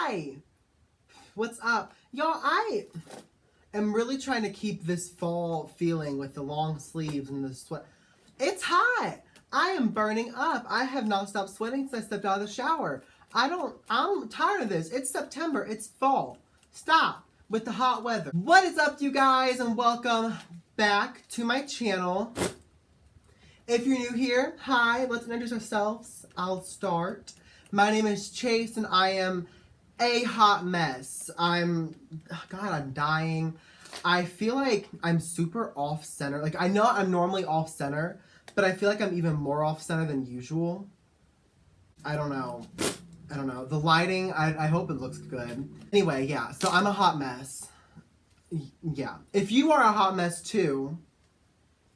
Hi! What's up? Y'all, I am really trying to keep this fall feeling with the long sleeves and the sweat. It's hot! I am burning up. I have not stopped sweating since I stepped out of the shower. I'm tired of this. It's September. It's fall. Stop with the hot weather. What is up, you guys, and welcome back to my channel. If you're new here, hi, let's introduce ourselves. I'll start. My name is Chase, and I am a hot mess. I'm dying. I feel like I'm super off-center. Like, I know I'm normally off-center, but I feel like I'm even more off-center than usual. I don't know. The lighting, I hope it looks good. Anyway, yeah, so I'm a hot mess. Yeah. If you are a hot mess too,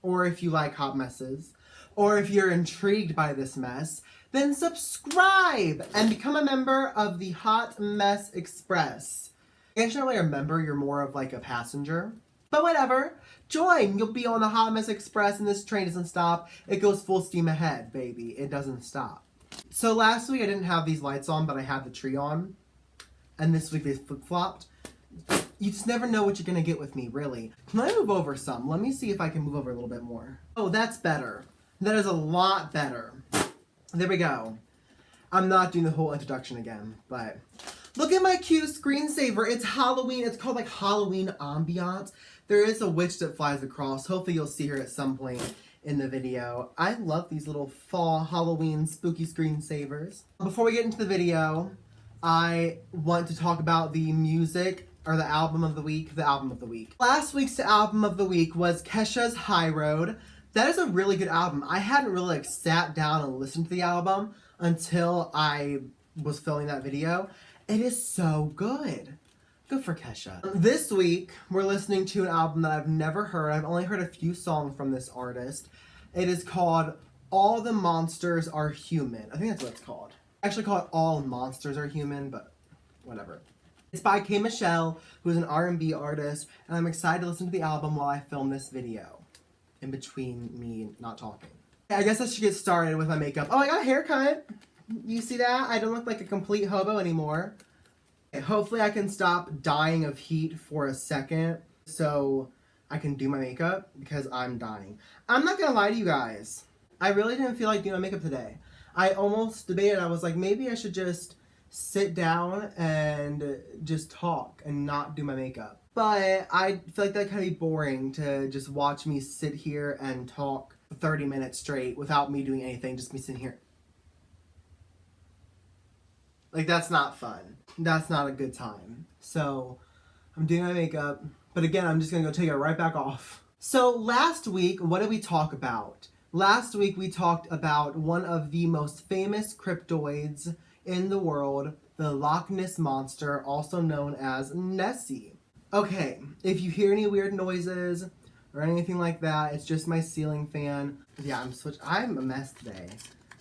or if you like hot messes, or if you're intrigued by this mess, then subscribe and become a member of the Hot Mess Express. I guess you're not really a member, you're more of like a passenger. But whatever, join. You'll be on the Hot Mess Express and this train doesn't stop. It goes full steam ahead, baby. It doesn't stop. So last week I didn't have these lights on, but I had the tree on. And this week they flip-flopped. You just never know what you're going to get with me, really. Can I move over some? Let me see if I can move over a little bit more. Oh, that's better. That is a lot better. There we go. I'm not doing the whole introduction again, but look at my cute screensaver. It's Halloween. It's called like Halloween Ambiance. There is a witch that flies across. Hopefully you'll see her at some point in the video. I love these little fall Halloween spooky screensavers. Before we get into the video, I want to talk about the music or the album of the week. Last week's album of the week was Kesha's High Road. That is a really good album. I hadn't really like sat down and listened to the album until I was filming that video. It is so good. Good for Kesha. This week, we're listening to an album that I've never heard. I've only heard a few songs from this artist. It is called All the Monsters Are Human. I think that's what it's called. I actually call it All Monsters Are Human, but whatever. It's by K. Michelle, who is an R&B artist, and I'm excited to listen to the album while I film this video. In between me not talking. I guess I should get started with my makeup. Oh, I got a haircut. You see that? I don't look like a complete hobo anymore. Okay, hopefully I can stop dying of heat for a second so I can do my makeup because I'm dying. I'm not gonna lie to you guys. I really didn't feel like doing my makeup today. I almost debated. I was like, maybe I should just sit down and just talk and not do my makeup. But I feel like that'd kind of be boring to just watch me sit here and talk for 30 minutes straight without me doing anything, just me sitting here. Like, that's not fun. That's not a good time. So, I'm doing my makeup, but again, I'm just gonna go take it right back off. So, last week, what did we talk about? Last week, we talked about one of the most famous cryptoids in the world, the Loch Ness Monster, also known as Nessie. Okay, if you hear any weird noises or anything like that, it's just my ceiling fan. Yeah, I'm a mess today.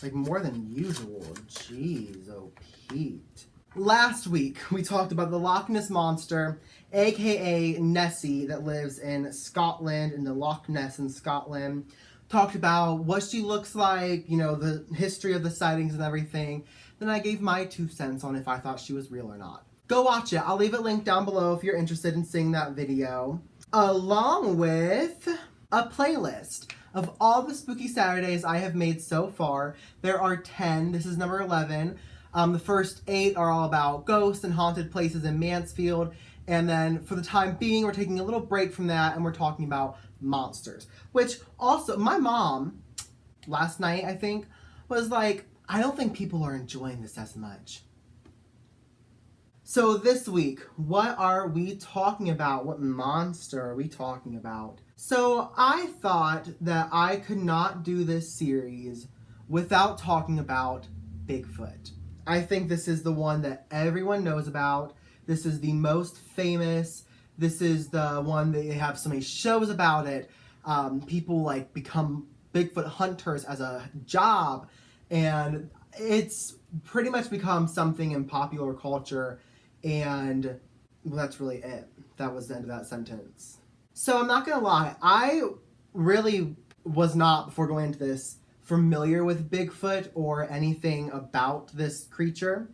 Like, more than usual. Jeez, oh Pete. Last week, we talked about the Loch Ness Monster, aka Nessie, that lives in Scotland, in the Loch Ness in Scotland. Talked about what she looks like, you know, the history of the sightings and everything. Then I gave my 2 cents on if I thought she was real or not. Go watch it. I'll leave it linked down below if you're interested in seeing that video. Along with a playlist of all the spooky Saturdays I have made so far. There are 10. This is number 11. The first 8 are all about ghosts and haunted places in Mansfield. And then for the time being, we're taking a little break from that and we're talking about monsters. Which also, my mom, last night I think, was like, I don't think people are enjoying this as much. So this week, what are we talking about? What monster are we talking about? So I thought that I could not do this series without talking about Bigfoot. I think this is the one that everyone knows about. This is the most famous. This is the one that they have so many shows about it. People like become Bigfoot hunters as a job. And it's pretty much become something in popular culture. And well, that's really it. That was the end of that sentence. So I'm not gonna lie, I really was not, before going into this, familiar with Bigfoot or anything about this creature.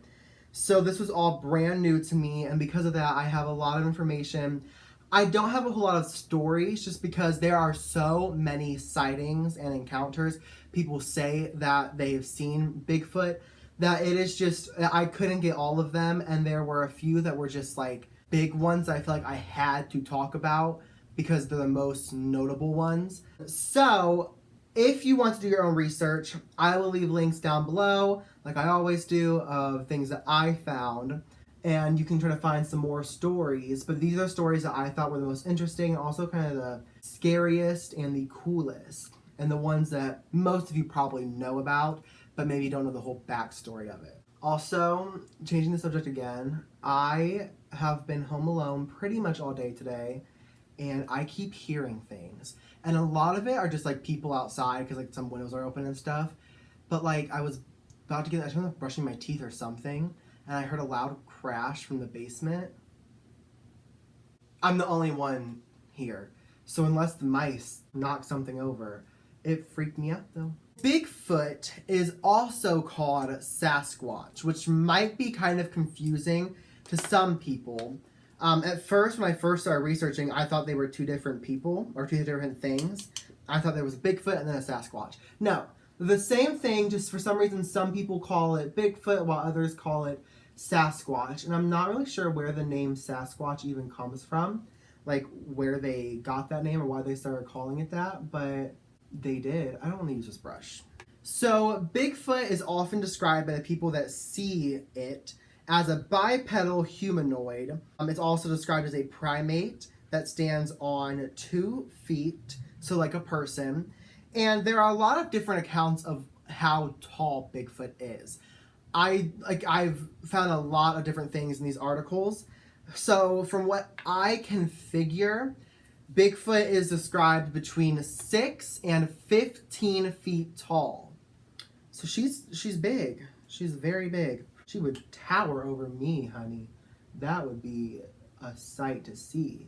So this was all brand new to me, and because of that, I have a lot of information. I don't have a whole lot of stories just because there are so many sightings and encounters. People say that they've seen Bigfoot, that it is just, I couldn't get all of them, and there were a few that were just like big ones that I feel like I had to talk about because they're the most notable ones. So if you want to do your own research, I will leave links down below, like I always do, of things that I found. And you can try to find some more stories, but these are stories that I thought were the most interesting, and also kind of the scariest and the coolest, and the ones that most of you probably know about, but maybe don't know the whole backstory of it. Also, changing the subject again, I have been home alone pretty much all day today, and I keep hearing things. And a lot of it are just like people outside, because like some windows are open and stuff. But like I was about to get, I was brushing my teeth or something, and I heard a loud crash from the basement. I'm the only one here, so unless the mice knock something over, it freaked me out though. Bigfoot is also called Sasquatch, which might be kind of confusing to some people. At first, when I first started researching, I thought they were two different people, or two different things. I thought there was a Bigfoot and then a Sasquatch. No, the same thing, just for some reason some people call it Bigfoot while others call it Sasquatch. And I'm not really sure where the name Sasquatch even comes from, like where they got that name or why they started calling it that, but they did. I don't want to use this brush. So Bigfoot is often described by the people that see it as a bipedal humanoid. It's also described as a primate that stands on 2 feet, so like a person. And there are a lot of different accounts of how tall Bigfoot is. I've found a lot of different things in these articles. So from what I can figure, Bigfoot is described between 6 and 15 feet tall. So she's big. She's very big. She would tower over me, honey. That would be a sight to see.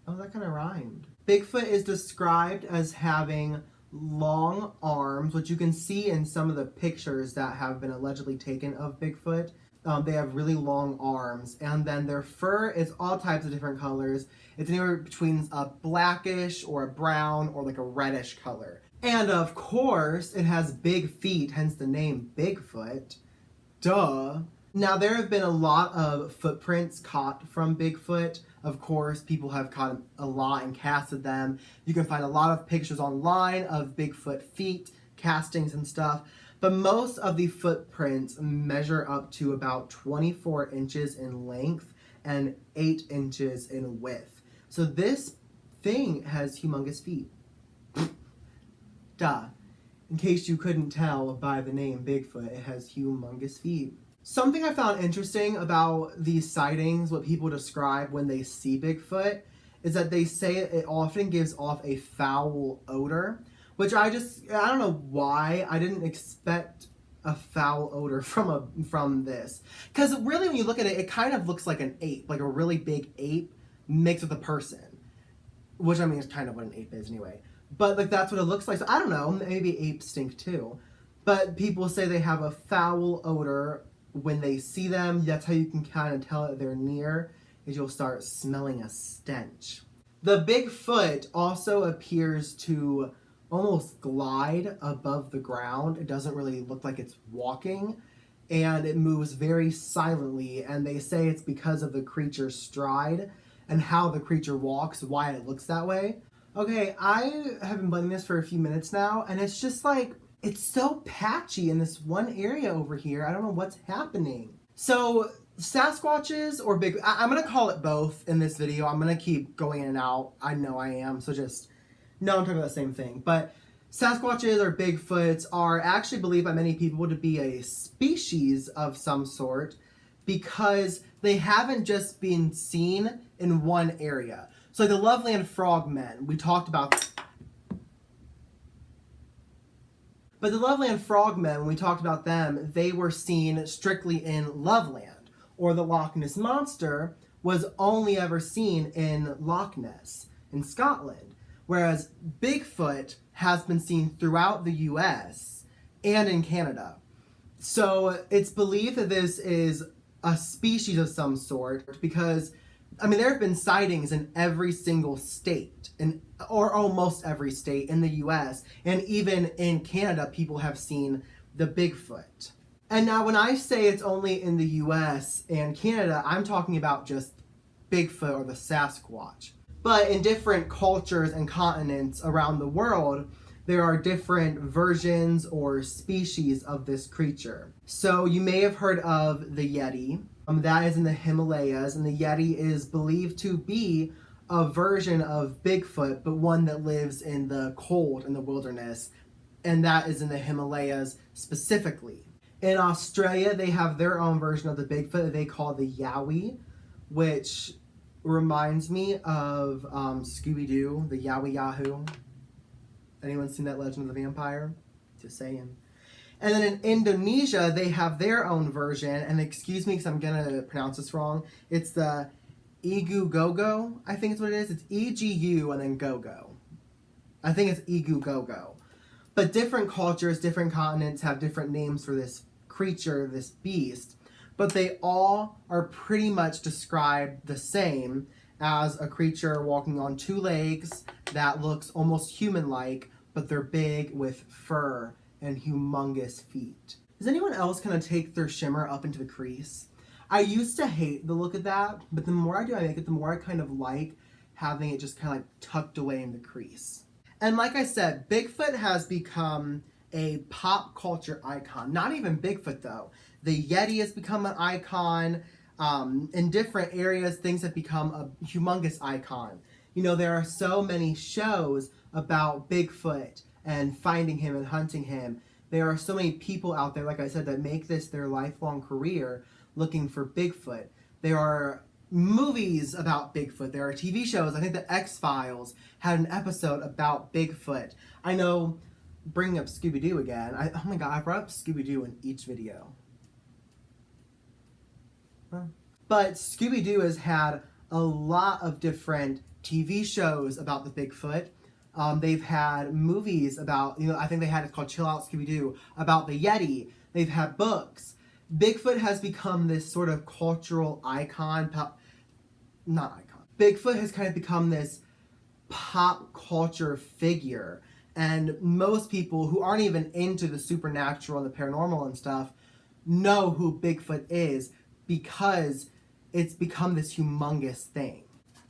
Oh, that kind of rhymed. Bigfoot is described as having long arms, which you can see in some of the pictures that have been allegedly taken of Bigfoot. They have really long arms, and then their fur is all types of different colors. It's anywhere between a blackish or a brown or like a reddish color. And of course, it has big feet, hence the name Bigfoot. Duh. Now, there have been a lot of footprints caught from Bigfoot. Of course, people have caught a lot and casted them. You can find a lot of pictures online of Bigfoot feet, castings and stuff. But most of the footprints measure up to about 24 inches in length and 8 inches in width. So this thing has humongous feet. Duh. In case you couldn't tell by the name Bigfoot, it has humongous feet. Something I found interesting about these sightings, what people describe when they see Bigfoot, is that they say it often gives off a foul odor, which I don't know why. I didn't expect a foul odor from this. Because really, when you look at it, it kind of looks like an ape, like a really big ape mixed with a person. Which, I mean, is kind of what an ape is anyway. But, like, that's what it looks like. So, I don't know. Maybe apes stink, too. But people say they have a foul odor when they see them. That's how you can kind of tell that they're near, is you'll start smelling a stench. The Bigfoot also appears to almost glide above the ground. It doesn't really look like it's walking, and it moves very silently, and they say it's because of the creature's stride and how the creature walks, why it looks that way. Okay, I have been blending this for a few minutes now, and it's just like, it's so patchy in this one area over here. I don't know what's happening. So, Sasquatches or I'm going to call it both in this video. I'm going to keep going in and out. I know I am, so just know I'm talking about the same thing. But Sasquatches or Bigfoots are actually believed by many people to be a species of some sort because they haven't just been seen in one area. So like the Loveland frogmen, we talked about. But the Loveland frogmen, when we talked about them, they were seen strictly in Loveland. Or the Loch Ness Monster was only ever seen in Loch Ness in Scotland. Whereas Bigfoot has been seen throughout the US and in Canada. So it's believed that this is a species of some sort because, I mean, there have been sightings in every single state, or almost every state in the US, and even in Canada, people have seen the Bigfoot. And now when I say it's only in the US and Canada, I'm talking about just Bigfoot or the Sasquatch. But in different cultures and continents around the world, there are different versions or species of this creature. So you may have heard of the Yeti. That is in the Himalayas, and the Yeti is believed to be a version of Bigfoot, but one that lives in the cold, in the wilderness, and that is in the Himalayas specifically. In Australia, they have their own version of the Bigfoot that they call the Yowie, which reminds me of Scooby-Doo, the Yowie Yahoo. Anyone seen that Legend of the Vampire? Just saying. And then in Indonesia, they have their own version, and excuse me because I'm going to pronounce this wrong. It's the Egu Gogo, I think is what it is. It's E-G-U and then Gogo. I think it's Egu Gogo. But different cultures, different continents have different names for this creature, this beast. But they all are pretty much described the same as a creature walking on two legs that looks almost human-like, but they're big with fur and humongous feet. Does anyone else kind of take their shimmer up into the crease? I used to hate the look of that, but the more I make it, the more I kind of like having it just kind of like tucked away in the crease. And like I said, Bigfoot has become a pop culture icon. Not even Bigfoot though. The Yeti has become an icon. In different areas, things have become a humongous icon. You know, there are so many shows about Bigfoot and finding him and hunting him. There are so many people out there, like I said, that make this their lifelong career looking for Bigfoot. There are movies about Bigfoot. There are TV shows. I think the X-Files had an episode about Bigfoot. I know, bringing up Scooby-Doo again, oh my god, I brought up Scooby-Doo in each video. But Scooby-Doo has had a lot of different TV shows about the Bigfoot. They've had movies about, I think they had, it's called Chill Out Scooby-Doo, about the Yeti. They've had books. Bigfoot has become this sort of cultural icon, Bigfoot has kind of become this pop culture figure. And most people who aren't even into the supernatural and the paranormal and stuff know who Bigfoot is because it's become this humongous thing.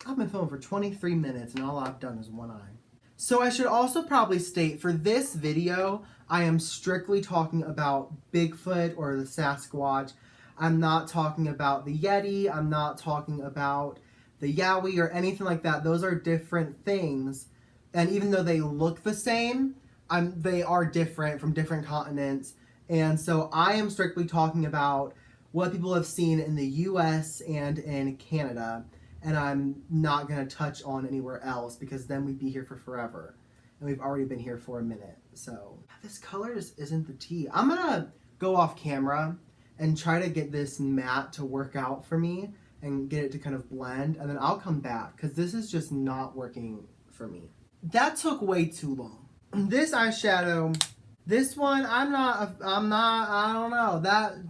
I've been filming for 23 minutes and all I've done is one eye. So I should also probably state, for this video, I am strictly talking about Bigfoot or the Sasquatch. I'm not talking about the Yeti. I'm not talking about the Yowie or anything like that. Those are different things. And even though they look the same, they are different from different continents. And so I am strictly talking about what people have seen in the US and in Canada. And I'm not going to touch on anywhere else because then we'd be here for forever. And we've already been here for a minute. So this color just isn't the tea. I'm going to go off camera and try to get this matte to work out for me and get it to kind of blend. And then I'll come back because this is just not working for me. That took way too long. This eyeshadow, this one, I don't know.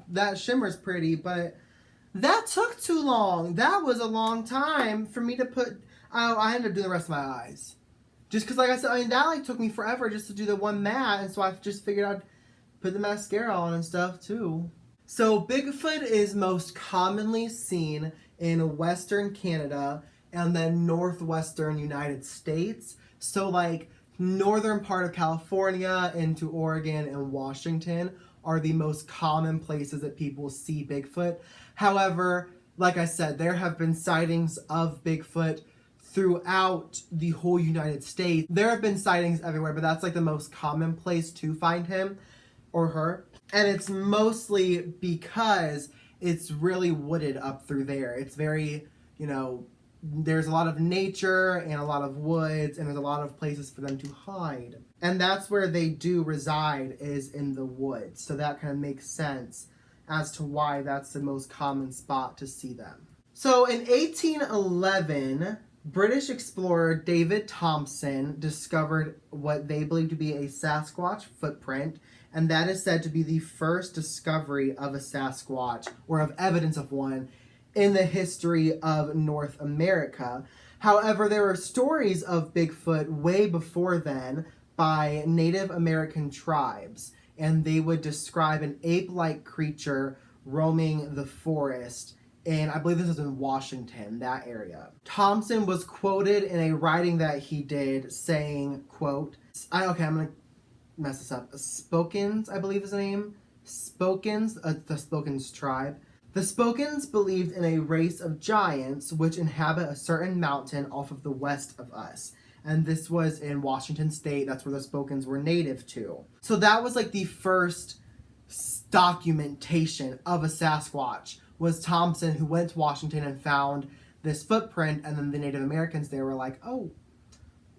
That shimmer's pretty, but that took too long. That was a long time for me to put. I ended up doing the rest of my eyes. Just because, like I said, that took me forever just to do the one matte. And so I just figured I'd put the mascara on and stuff too. So Bigfoot is most commonly seen in Western Canada and then Northwestern United States. So northern part of California into Oregon and Washington are the most common places that people see Bigfoot. However, like I said, there have been sightings of Bigfoot throughout the whole United States. There have been sightings everywhere, but that's the most common place to find him or her. And it's mostly because it's really wooded up through there. It's very, there's a lot of nature and a lot of woods and there's a lot of places for them to hide. And that's where they do reside, is in the woods. So that kind of makes sense as to why that's the most common spot to see them. So in 1811, British explorer David Thompson discovered what they believed to be a Sasquatch footprint, and that is said to be the first discovery of a Sasquatch, or of evidence of one, in the history of North America. However, there were stories of Bigfoot way before then by Native American tribes, and they would describe an ape-like creature roaming the forest, and I believe this is in Washington, that area. Thompson was quoted in a writing that he did saying, quote, I'm going to mess this up. Spokans, I believe is the name. Spokans, the Spokans tribe. The Spokans believed in a race of giants which inhabit a certain mountain off of the west of us. And this was in Washington State. That's where the Spokans were native to. So that was like the first documentation of a Sasquatch, was Thompson, who went to Washington and found this footprint, and then the Native Americans, they were like, oh,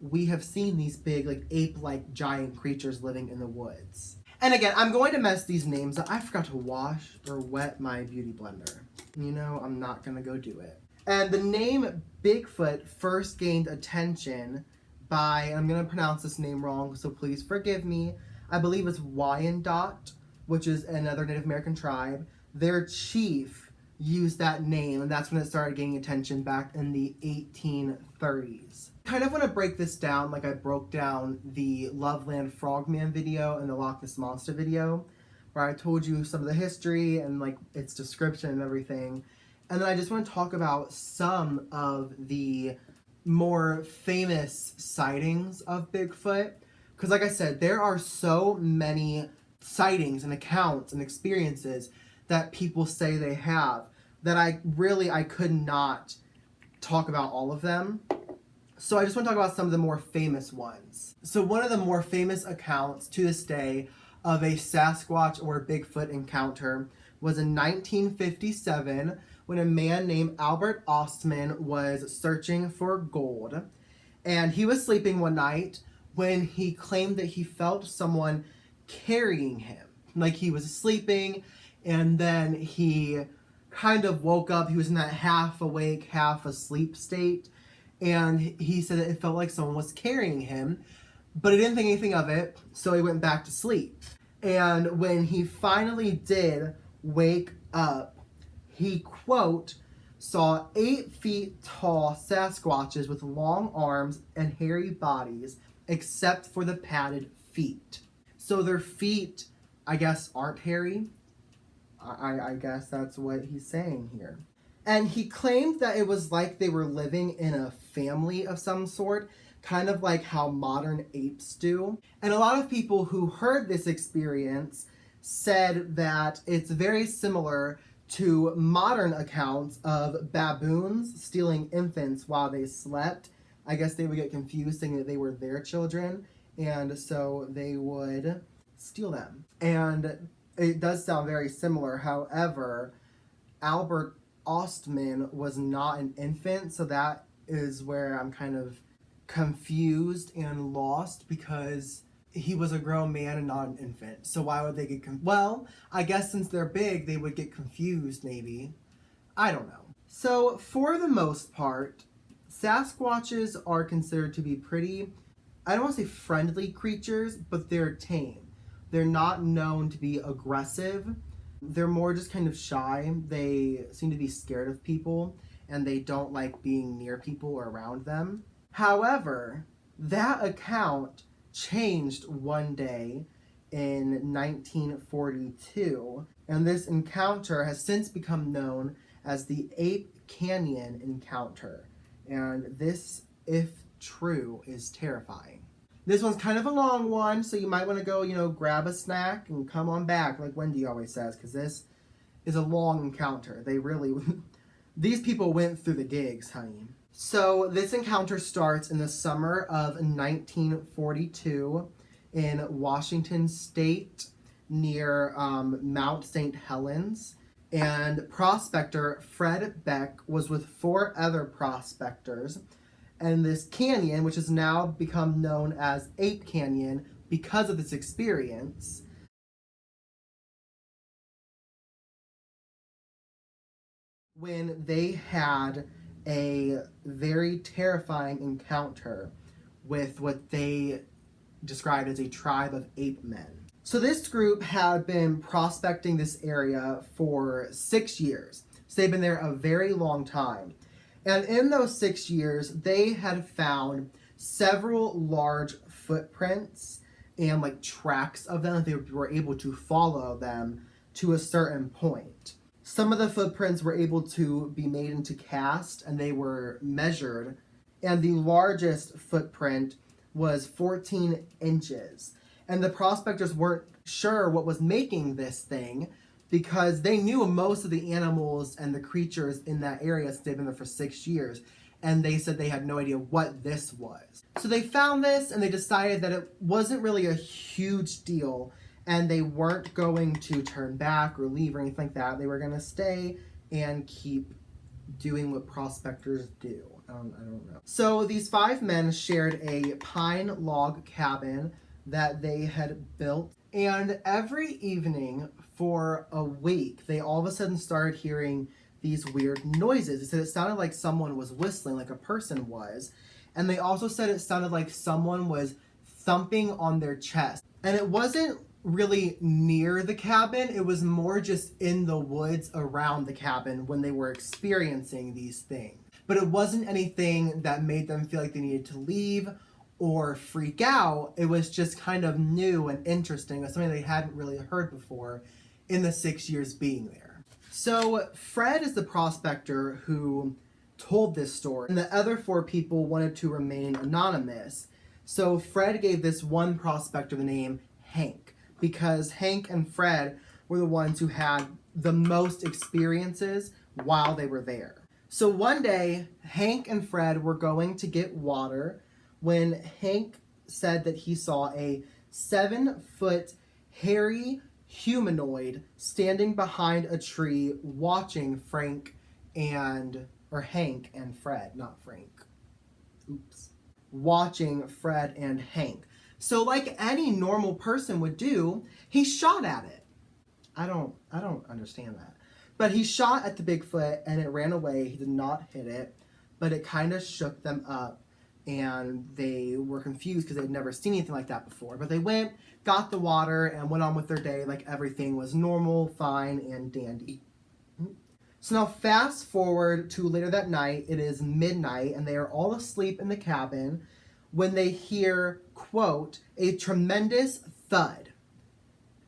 we have seen these big, like, ape-like giant creatures living in the woods. And again, I'm going to mess these names up. I forgot to wash or wet my beauty blender. You know, I'm not going to go do it. And the name Bigfoot first gained attention by, and I'm going to pronounce this name wrong, so please forgive me, I believe it's Wyandot, which is another Native American tribe. Their chief used that name, and that's when it started gaining attention back in the 1830s. Kind of want to break this down like I broke down the Loveland Frogman video and the Loch Ness Monster video, where I told you some of the history and like its description and everything. And then I just want to talk about some of the more famous sightings of Bigfoot. Because like I said, there are so many sightings and accounts and experiences that people say they have that I could not talk about all of them. So I just want to talk about some of the more famous ones. So one of the more famous accounts to this day of a Sasquatch or Bigfoot encounter was in 1957 when a man named Albert Ostman was searching for gold. And he was sleeping one night when he claimed that he felt someone carrying him. Like he was sleeping, and then he kind of woke up. He was in that half awake, half asleep state. And he said that it felt like someone was carrying him, but he didn't think anything of it, so he went back to sleep. And when he finally did wake up, he, quote, saw 8 feet tall Sasquatches with long arms and hairy bodies, except for the padded feet. So their feet, I guess, aren't hairy. I guess that's what he's saying here. And he claimed that it was like they were living in a family of some sort, kind of like how modern apes do. And a lot of people who heard this experience said that it's very similar to modern accounts of baboons stealing infants while they slept. I guess they would get confused thinking that they were their children, and so they would steal them. And it does sound very similar. However, Albert Ostman was not an infant, so that is where I'm kind of confused and lost, because he was a grown man and not an infant. So why would they get well, I guess since they're big, they would get confused maybe. I don't know. So for the most part, Sasquatches are considered to be pretty, I don't want to say friendly creatures, but they're tame. They're not known to be aggressive. They're more just kind of shy. They seem to be scared of people, and they don't like being near people or around them. However, that account changed one day in 1942, and this encounter has since become known as the Ape Canyon Encounter. And this, if true, is terrifying. This one's kind of a long one, so you might want to go, grab a snack and come on back, like Wendy always says, because this is a long encounter. They really, these people went through the digs, honey. So this encounter starts in the summer of 1942 in Washington State near Mount St. Helens. And prospector Fred Beck was with 4 other prospectors. And this canyon, which has now become known as Ape Canyon because of this experience, when they had a very terrifying encounter with what they described as a tribe of ape men. So this group had been prospecting this area for 6 years. So they've been there a very long time. And in those 6 years, they had found several large footprints and like tracks of them. They were able to follow them to a certain point. Some of the footprints were able to be made into cast and they were measured. And the largest footprint was 14 inches. And the prospectors weren't sure what was making this thing because they knew most of the animals and the creatures in that area since they've been there for 6 years. And they said they had no idea what this was. So they found this and they decided that it wasn't really a huge deal and they weren't going to turn back or leave or anything like that. They were going to stay and keep doing what prospectors do. I don't know. So these 5 men shared a pine log cabin that they had built. And every evening for a week, they all of a sudden started hearing these weird noises. They said it sounded like someone was whistling, like a person was. And they also said it sounded like someone was thumping on their chest. And it wasn't really near the cabin. It was more just in the woods around the cabin when they were experiencing these things. But it wasn't anything that made them feel like they needed to leave or freak out. It was just kind of new and interesting. It was something they hadn't really heard before in the 6 years being there. So Fred is the prospector who told this story, and the other 4 people wanted to remain anonymous. So Fred gave this one prospector the name Hank, because Hank and Fred were the ones who had the most experiences while they were there. So one day, Hank and Fred were going to get water when Hank said that he saw a 7-foot hairy humanoid standing behind a tree watching Hank and Fred, not Frank. Oops. Watching Fred and Hank. So like any normal person would do, he shot at it. I don't understand that. But he shot at the Bigfoot and it ran away. He did not hit it, but it kind of shook them up. And they were confused because they'd never seen anything like that before. But they went, got the water, and went on with their day like everything was normal, fine, and dandy. So now fast forward to later that night. It is midnight, and they are all asleep in the cabin when they hear, quote, a tremendous thud,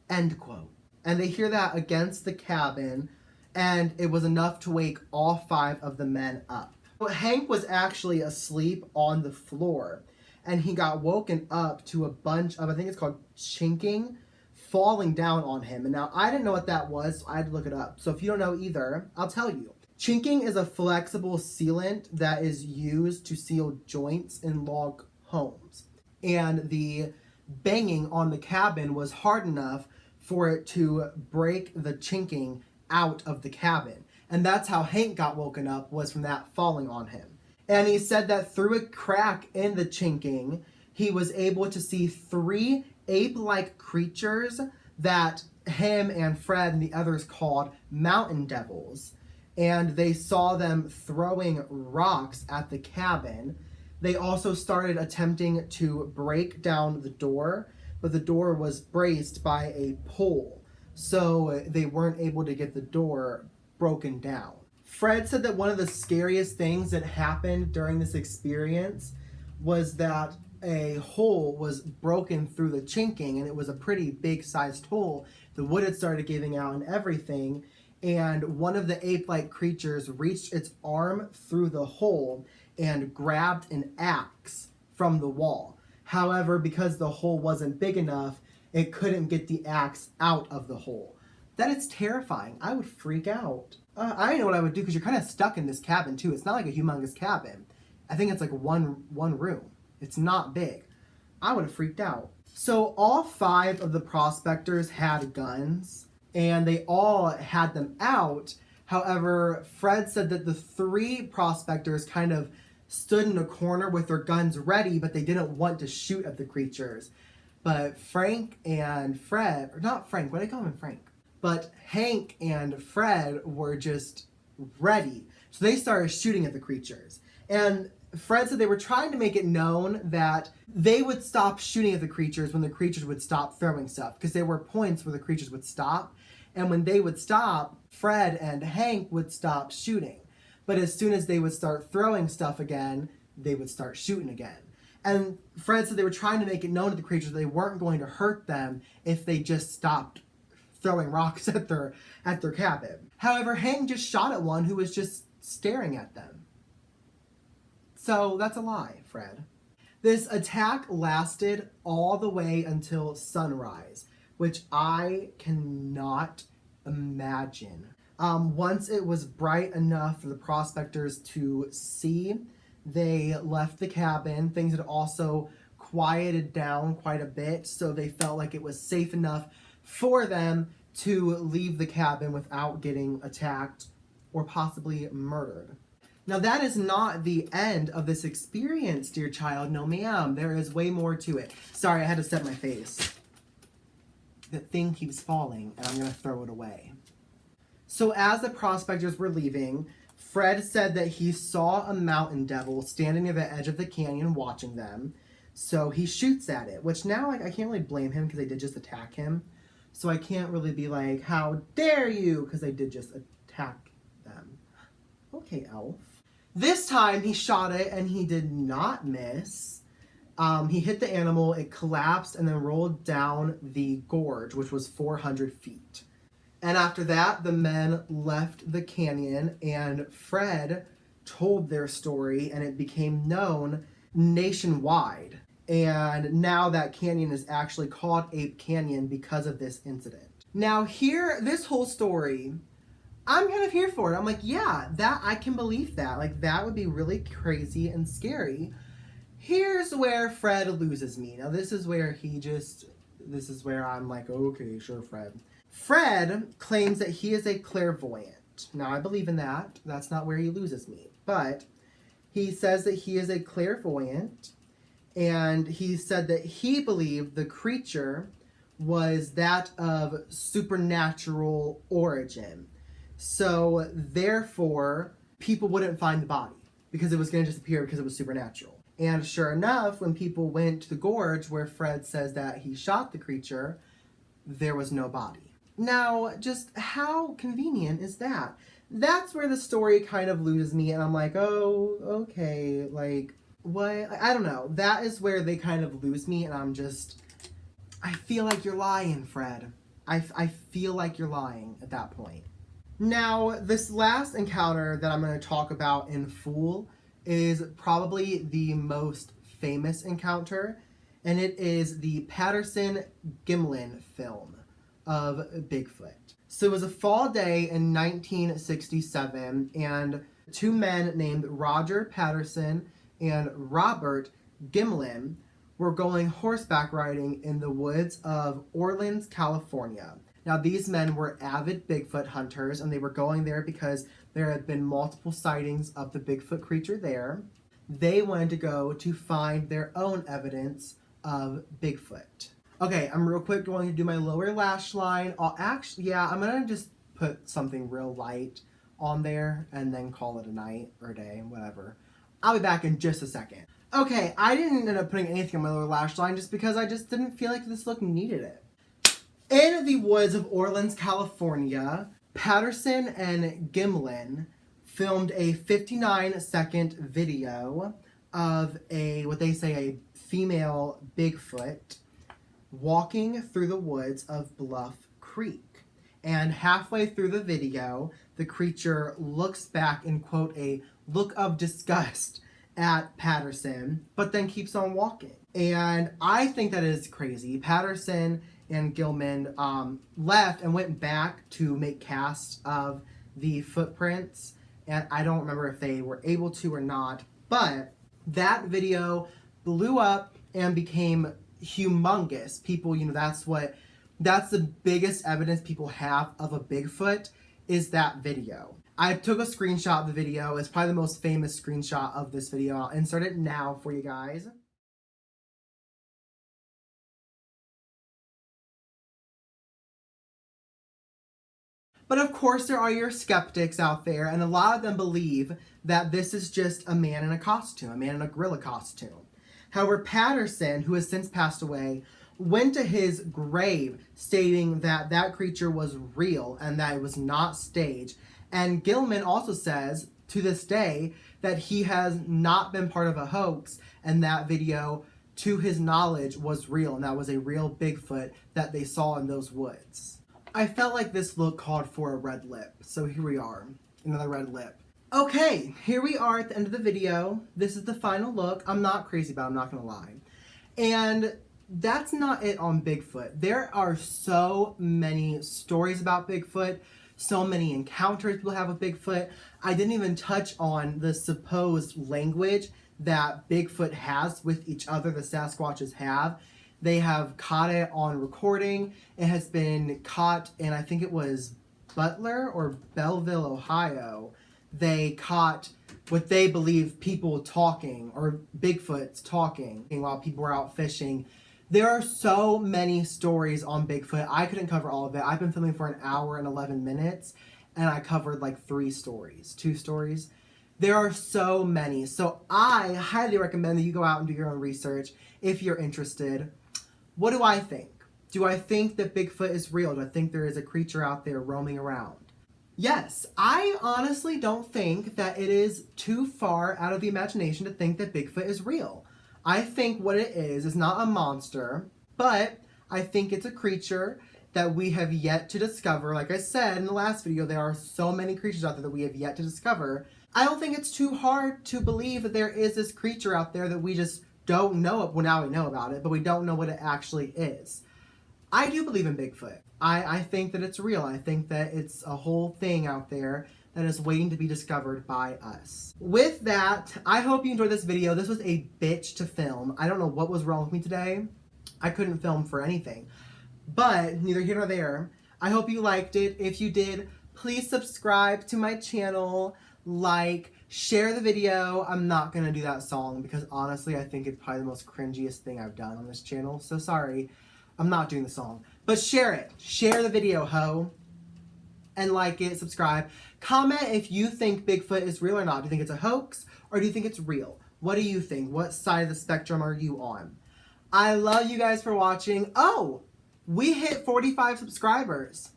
end quote. And they hear that against the cabin, and it was enough to wake all 5 of the men up. Hank was actually asleep on the floor, and he got woken up to a bunch of, I think it's called chinking, falling down on him. And now I didn't know what that was, so I had to look it up. So if you don't know either, I'll tell you. Chinking is a flexible sealant that is used to seal joints in log homes. And the banging on the cabin was hard enough for it to break the chinking out of the cabin. And that's how Hank got woken up, was from that falling on him. And he said that through a crack in the chinking, he was able to see 3 ape-like creatures that him and Fred and the others called mountain devils. And they saw them throwing rocks at the cabin. They also started attempting to break down the door, but the door was braced by a pole. So they weren't able to get the door broken down. Fred said that one of the scariest things that happened during this experience was that a hole was broken through the chinking, and it was a pretty big sized hole. The wood had started giving out and everything, and one of the ape-like creatures reached its arm through the hole and grabbed an axe from the wall. However, because the hole wasn't big enough, it couldn't get the axe out of the hole. That is terrifying. I would freak out. I know what I would do, because you're kind of stuck in this cabin too. It's not like a humongous cabin. I think it's like one room. It's not big. I would have freaked out. So all 5 of the prospectors had guns, and they all had them out. However, Fred said that the 3 prospectors kind of stood in a corner with their guns ready, but they didn't want to shoot at the creatures. But Frank and Fred, or not Frank, what do they call him Frank? But Hank and Fred were just ready. So they started shooting at the creatures. And Fred said they were trying to make it known that they would stop shooting at the creatures when the creatures would stop throwing stuff, because there were points where the creatures would stop, and when they would stop, Fred and Hank would stop shooting. But as soon as they would start throwing stuff again, they would start shooting again. And Fred said they were trying to make it known to the creatures that they weren't going to hurt them if they just stopped throwing rocks at their cabin. However, Hank just shot at one who was just staring at them. So that's a lie, Fred. This attack lasted all the way until sunrise, which I cannot imagine. Once it was bright enough for the prospectors to see, they left the cabin. Things had also quieted down quite a bit, so they felt like it was safe enough for them to leave the cabin without getting attacked or possibly murdered. Now, that is not the end of this experience, dear child. No, ma'am. There is way more to it. Sorry, I had to set my face. The thing keeps falling, and I'm going to throw it away. So as the prospectors were leaving, Fred said that he saw a mountain devil standing near the edge of the canyon watching them. So he shoots at it, which now, like, I can't really blame him because they did just attack him. So I can't really be like, how dare you? Because they did just attack them. Okay, E.L.F. This time he shot it and he did not miss. He hit the animal, it collapsed and then rolled down the gorge, which was 400 feet. And after that, the men left the canyon and Fred told their story and it became known nationwide. And now that canyon is actually called Ape Canyon because of this incident. Now here, this whole story, I'm kind of here for it. I'm like, yeah, that I can believe that. Like, that would be really crazy and scary. Here's where Fred loses me. Now, this is where I'm like, okay, sure, Fred. Fred claims that he is a clairvoyant. Now, I believe in that. That's not where he loses me. But he says that he is a clairvoyant, and he said that he believed the creature was that of supernatural origin. So, therefore, people wouldn't find the body because it was going to disappear because it was supernatural. And sure enough, when people went to the gorge where Fred says that he shot the creature, there was no body. Now, just how convenient is that? That's where the story kind of loses me, and I'm like, oh, okay, like, what? I don't know. That is where they kind of lose me, and I feel like you're lying, Fred. I feel like you're lying at that point. Now, this last encounter that I'm going to talk about in full is probably the most famous encounter, and it is the Patterson Gimlin film of Bigfoot. So it was a fall day in 1967, and two men named Roger Patterson and Robert Gimlin were going horseback riding in the woods of Orleans, California. Now, these men were avid Bigfoot hunters, and they were going there because there had been multiple sightings of the Bigfoot creature there. They wanted to go to find their own evidence of Bigfoot. Okay, I'm real quick going to do my lower lash line. I'm going to just put something real light on there and then call it a night or a day, whatever. I'll be back in just a second. Okay, I didn't end up putting anything on my lower lash line just because I just didn't feel like this look needed it. In the woods of Orleans, California, Patterson and Gimlin filmed a 59-second video of a female Bigfoot walking through the woods of Bluff Creek. And halfway through the video, the creature looks back in, quote, a look of disgust at Patterson, but then keeps on walking. And I think that is crazy. Patterson and Gimlin left and went back to make casts of the footprints. And I don't remember if they were able to or not, but that video blew up and became humongous. People, that's the biggest evidence people have of a Bigfoot is that video. I took a screenshot of the video. It's probably the most famous screenshot of this video. I'll insert it now for you guys. But of course there are your skeptics out there, and a lot of them believe that this is just a man in a costume, a man in a gorilla costume. However, Patterson, who has since passed away, went to his grave stating that that creature was real and that it was not staged. And Gimlin also says to this day that he has not been part of a hoax, and that video, to his knowledge, was real, and that was a real Bigfoot that they saw in those woods. I felt like this look called for a red lip, so here we are, another red lip. Okay, here we are at the end of the video. This is the final look. I'm not crazy about it, I'm not gonna lie. And that's not it on Bigfoot. There are so many stories about Bigfoot, so many encounters people have with Bigfoot. I didn't even touch on the supposed language that Bigfoot has with each other, the Sasquatches have. They have caught it on recording. It has been caught in, I think it was Butler or Belleville, Ohio. They caught what they believe people talking, or Bigfoot's talking, while people were out fishing. There are so many stories on Bigfoot. I couldn't cover all of it. I've been filming for an hour and 11 minutes, and I covered like 2 stories. There are so many. So I highly recommend that you go out and do your own research if you're interested. What do I think? Do I think that Bigfoot is real? Do I think there is a creature out there roaming around? Yes, I honestly don't think that it is too far out of the imagination to think that Bigfoot is real. I think what it is not a monster, but I think it's a creature that we have yet to discover. Like I said in the last video, there are so many creatures out there that we have yet to discover. I don't think it's too hard to believe that there is this creature out there that we just don't know. Well, now we know about it, but we don't know what it actually is. I do believe in Bigfoot. I think that it's real. I think that it's a whole thing out there that is waiting to be discovered by us. With that, I hope you enjoyed this video. This was a bitch to film. I don't know what was wrong with me today. I couldn't film for anything. But neither here nor there. I hope you liked it. If you did, please subscribe to my channel, like, share the video. I'm not gonna do that song because honestly I think it's probably the most cringiest thing I've done on this channel. So sorry, I'm not doing the song. But share it. Share the video, ho. And like it, subscribe. Comment if you think Bigfoot is real or not. Do you think it's a hoax or do you think it's real? What do you think? What side of the spectrum are you on? I love you guys for watching. Oh, we hit 45 subscribers.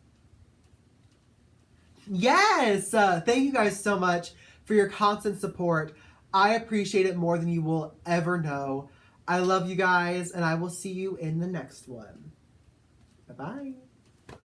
Yes! Thank you guys so much for your constant support. I appreciate it more than you will ever know. I love you guys, and I will see you in the next one. Bye-bye.